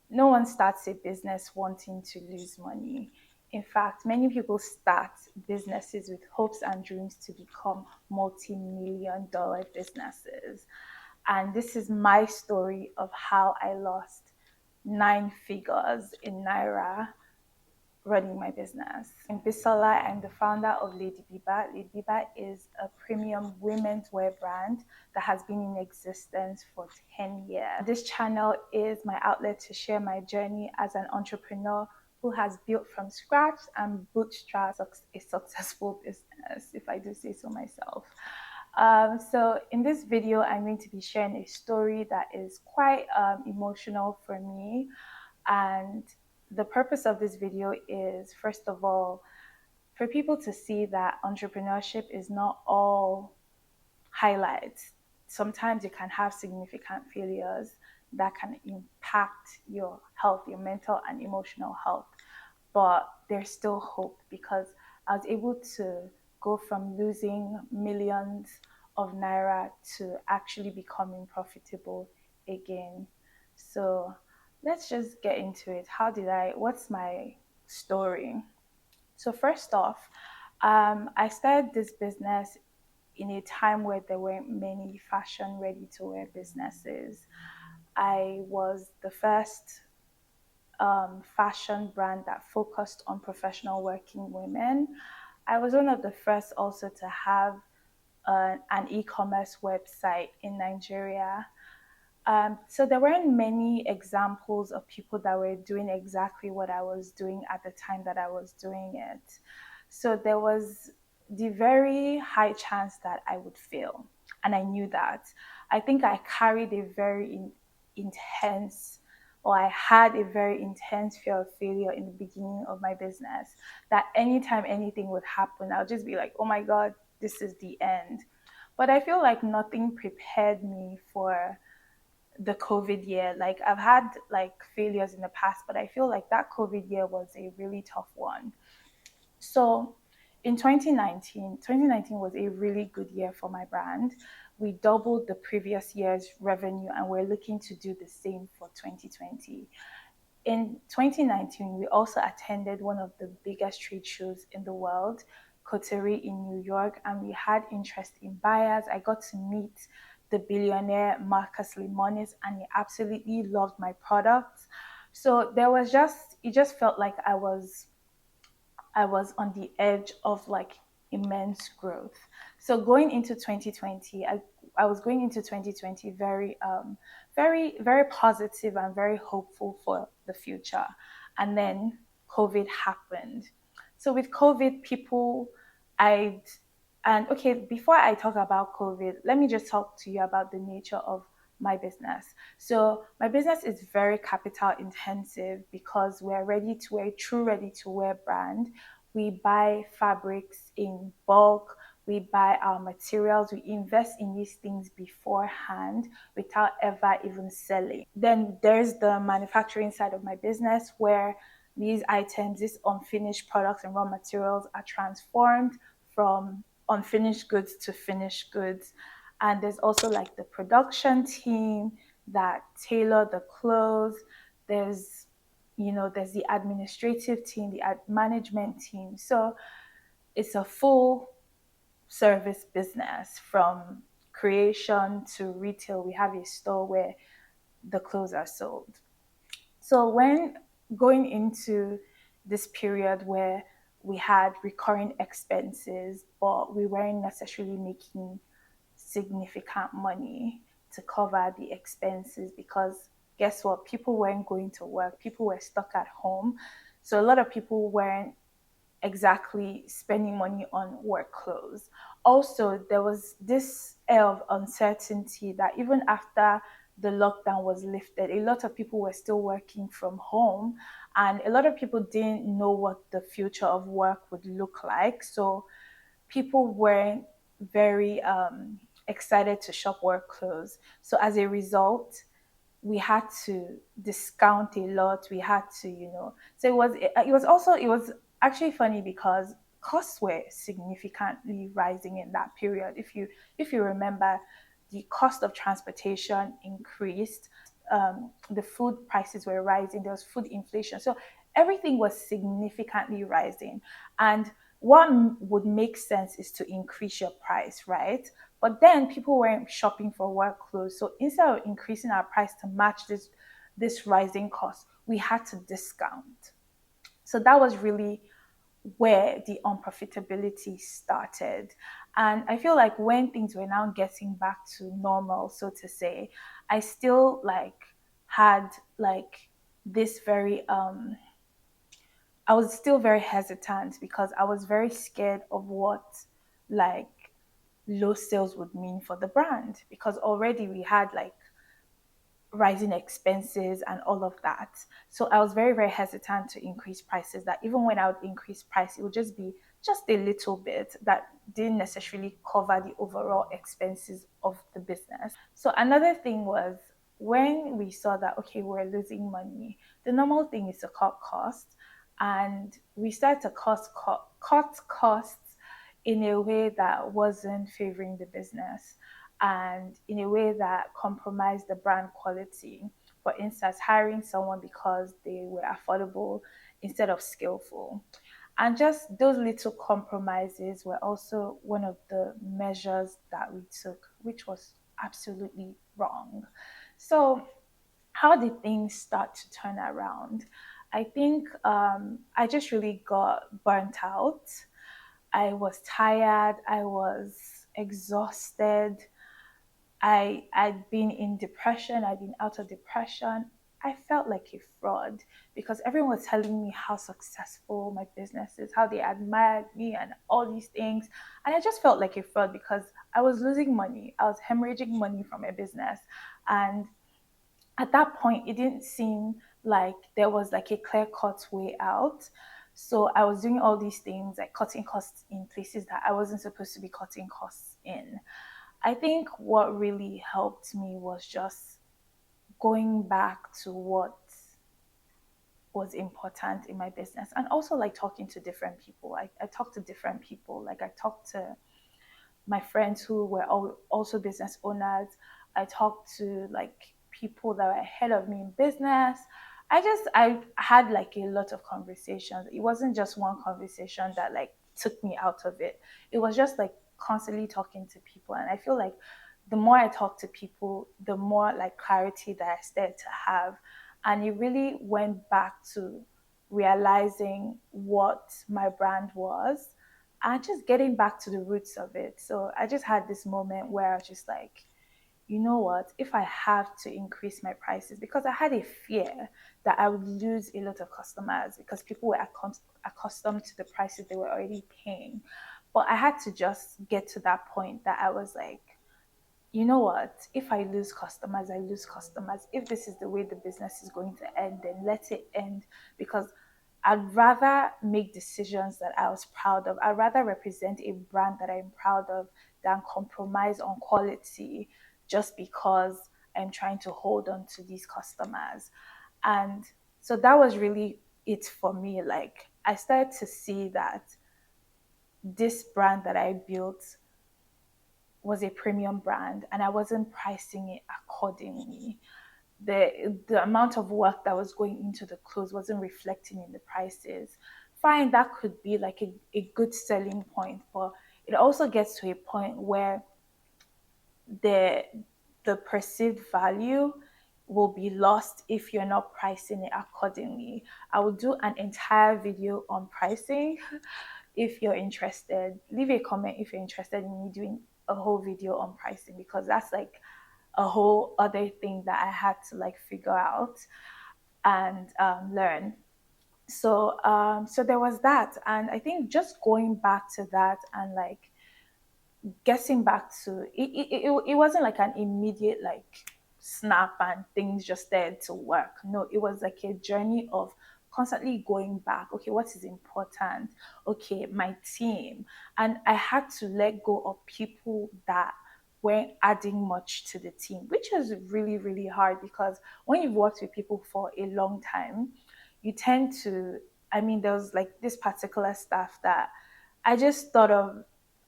No one starts a business wanting to lose money. In fact, many people start businesses with hopes and dreams to become multi-million dollar businesses. And this is my story of how I lost nine figures in Naira running my business. I'm Bisola. I'm the founder of Lady Biba. Lady Biba is a premium women's wear brand that has been in existence for 10 years. This channel is my outlet to share my journey as an entrepreneur who has built from scratch and bootstrapped a successful business, if I do say so myself. So in this video, I'm going to be sharing a story that is quite emotional for me, and the purpose of this video is, first of all, for people to see that entrepreneurship is not all highlights. Sometimes you can have significant failures that can impact your health, your mental and emotional health. But there's still hope because I was able to go from losing millions of naira to actually becoming profitable again. So let's just get into it. What's my story? So, first off, I started this business in a time where there weren't many fashion ready to wear businesses. I was the first fashion brand that focused on professional working women. I was one of the first also to have an e commerce website in Nigeria. So there weren't many examples of people that were doing exactly what I was doing at the time that I was doing it. So there was the very high chance that I would fail. And I knew that. I think I carried a very intense, or I had a very intense fear of failure in the beginning of my business. That anytime anything would happen, I'll just be like, oh my God, this is the end. But I feel like nothing prepared me for the COVID year. Like I've had like failures in the past, but I feel like that COVID year was a really tough one. So in 2019 was a really good year for my brand. We doubled the previous year's revenue and we're looking to do the same for 2020. In 2019, we also attended one of the biggest trade shows in the world, Coterie in New York, and we had interest in buyers. I got to meet the billionaire Marcus Limones, and he absolutely loved my products. So it just felt like I was on the edge of like immense growth. So going into 2020, I was going into 2020 very positive and very hopeful for the future. And then COVID happened. So with COVID, I and okay, before I talk about COVID, let me just talk to you about the nature of my business. So my business is very capital intensive because we're ready to wear, true ready to wear brand. We buy fabrics in bulk, we buy our materials, we invest in these things beforehand without ever even selling. Then there's the manufacturing side of my business where these items, these unfinished products and raw materials are transformed from unfinished goods to finished goods. And there's also like the production team that tailor the clothes. There's there's the administrative team, the management team. So it's a full service business from creation to retail. We have a store where the clothes are sold. So when going into this period where we had recurring expenses, but we weren't necessarily making significant money to cover the expenses because guess what? People weren't going to work, people were stuck at home. So a lot of people weren't exactly spending money on work clothes. Also, there was this air of uncertainty that even after the lockdown was lifted, a lot of people were still working from home, and a lot of people didn't know what the future of work would look like. So people weren't very excited to shop work clothes. So as a result, we had to discount a lot. We had to, so it was actually funny because costs were significantly rising in that period. If you remember, the cost of transportation increased. the food prices were rising. There was food inflation, so everything was significantly rising. And what would make sense is to increase your price, right? But then people weren't shopping for work clothes, so instead of increasing our price to match this rising cost, we had to discount. So that was really where the unprofitability started. And I feel like when things were now getting back to normal, so to say, I still like had like this very I was still very hesitant because I was very scared of what like low sales would mean for the brand, because already we had like rising expenses and all of that. So I was very, very hesitant to increase prices. That even when I would increase price, it would just be just a little bit that didn't necessarily cover the overall expenses of the business. So another thing was when we saw that okay, we're losing money, the normal thing is to cut costs. And we started to cut costs in a way that wasn't favoring the business and in a way that compromised the brand quality. For instance, hiring someone because they were affordable instead of skillful. And just those little compromises were also one of the measures that we took, which was absolutely wrong. So, how did things start to turn around? I think I just really got burnt out. I was tired, I was exhausted, I'd been in depression, I'd been out of depression. I felt like a fraud because everyone was telling me how successful my business is, how they admired me and all these things. And I just felt like a fraud because I was losing money. I was hemorrhaging money from my business. And at that point, it didn't seem like there was like a clear cut way out. So I was doing all these things, like cutting costs in places that I wasn't supposed to be cutting costs in. I think what really helped me was just going back to what was important in my business and also like talking to different people. I talked to different people. Like I talked to my friends who were also business owners. I talked to like people that were ahead of me in business. I had like a lot of conversations. It wasn't just one conversation that like took me out of it. It was just like constantly talking to people. And I feel like the more I talk to people, the more like clarity that I started to have. And it really went back to realizing what my brand was and just getting back to the roots of it. So I just had this moment where I was just like, you know what, if I have to increase my prices, because I had a fear that I would lose a lot of customers because people were accustomed to the prices they were already paying. But I had to just get to that point that I was like, you know what, if I lose customers, I lose customers. If this is the way the business is going to end, then let it end, because I'd rather make decisions that I was proud of. I'd rather represent a brand that I'm proud of than compromise on quality just because I'm trying to hold on to these customers. And so that was really it for me. Like I started to see that this brand that I built was a premium brand and I wasn't pricing it accordingly. The amount of work that was going into the clothes wasn't reflecting in the prices. Fine, that could be like a good selling point, but it also gets to a point where the the perceived value will be lost if you're not pricing it accordingly. I will do an entire video on pricing. If you're interested, leave a comment if you're interested in me doing a whole video on pricing, because that's like a whole other thing that I had to like figure out and learn. So there was that, and I think just going back to that and like getting back to it wasn't like an immediate like snap and things just started to work. No, it was like a journey of constantly going back. Okay, what is important? Okay, my team. And I had to let go of people that weren't adding much to the team, which is really, really hard because when you've worked with people for a long time, you tend to, I mean, there was like this particular staff that I just thought of,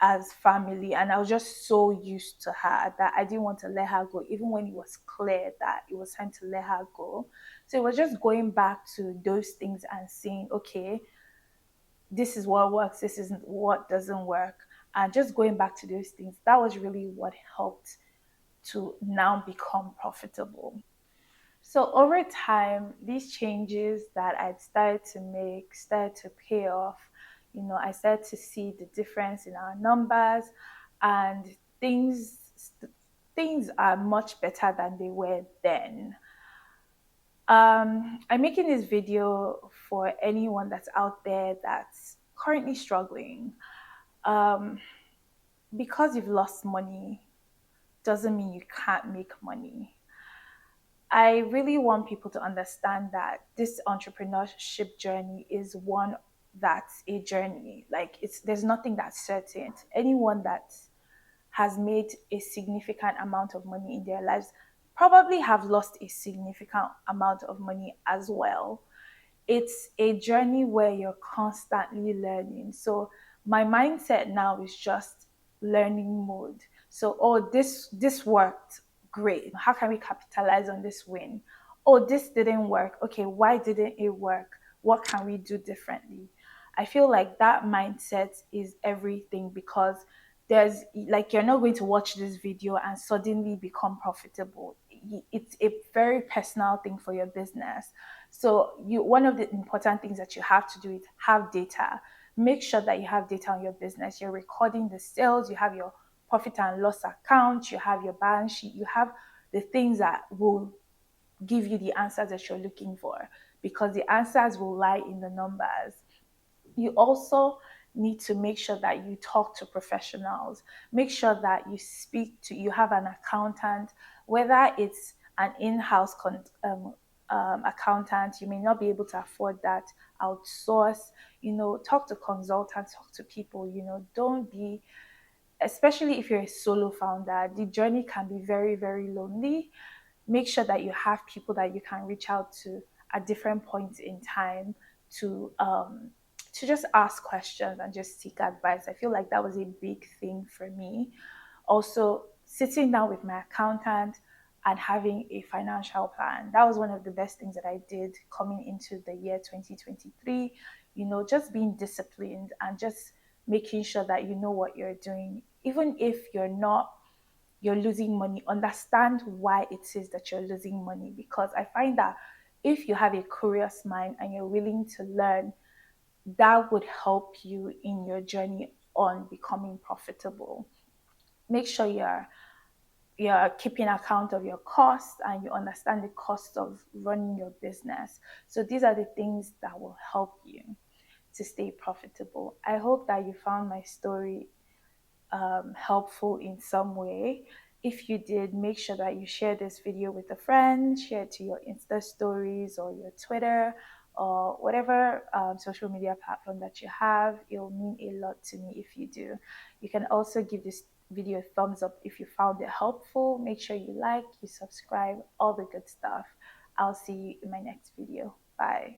as family, and I was just so used to her that I didn't want to let her go even when it was clear that it was time to let her go. So it was just going back to those things and saying, okay, this is what works, this is what doesn't work, and just going back to those things, that was really what helped to now become profitable. So over time, these changes that I'd started to make started to pay off. I started to see the difference in our numbers, and things things are much better than they were then. I'm making this video for anyone that's out there that's currently struggling. Um, because you've lost money doesn't mean you can't make money. I really want people to understand that this entrepreneurship journey is one that's a journey. Like, there's nothing that's certain. Anyone that has made a significant amount of money in their lives probably have lost a significant amount of money as well. It's a journey where you're constantly learning. So my mindset now is just learning mode. So, oh, this worked, great. How can we capitalize on this win? Oh, this didn't work. Okay, why didn't it work? What can we do differently? I feel like that mindset is everything, because there's like, you're not going to watch this video and suddenly become profitable. It's a very personal thing for your business. So one of the important things that you have to do is have data. Make sure that you have data on your business. You're recording the sales, you have your profit and loss account, you have your balance sheet, you have the things that will give you the answers that you're looking for, because the answers will lie in the numbers. You also need to make sure that you talk to professionals. Make sure that you have an accountant, whether it's an in-house accountant. You may not be able to afford that. Outsource. Talk to consultants, talk to people. Don't be, especially if you're a solo founder, the journey can be very, very lonely. Make sure that you have people that you can reach out to at different points in time to just ask questions and just seek advice. I feel like that was a big thing for me. Also, sitting down with my accountant and having a financial plan. That was one of the best things that I did coming into the year 2023. Just being disciplined and just making sure that you know what you're doing. Even if you're losing money, understand why it is that you're losing money. Because I find that if you have a curious mind and you're willing to learn, that would help you in your journey on becoming profitable. Make sure you're keeping account of your costs and you understand the cost of running your business. So these are the things that will help you to stay profitable. I hope that you found my story helpful in some way. If you did, make sure that you share this video with a friend, share it to your Insta stories or your Twitter or whatever social media platform that you have. It'll mean a lot to me if you do. You can also give this video a thumbs up if you found it helpful. Make sure you like, you subscribe, all the good stuff. I'll see you in my next video. Bye.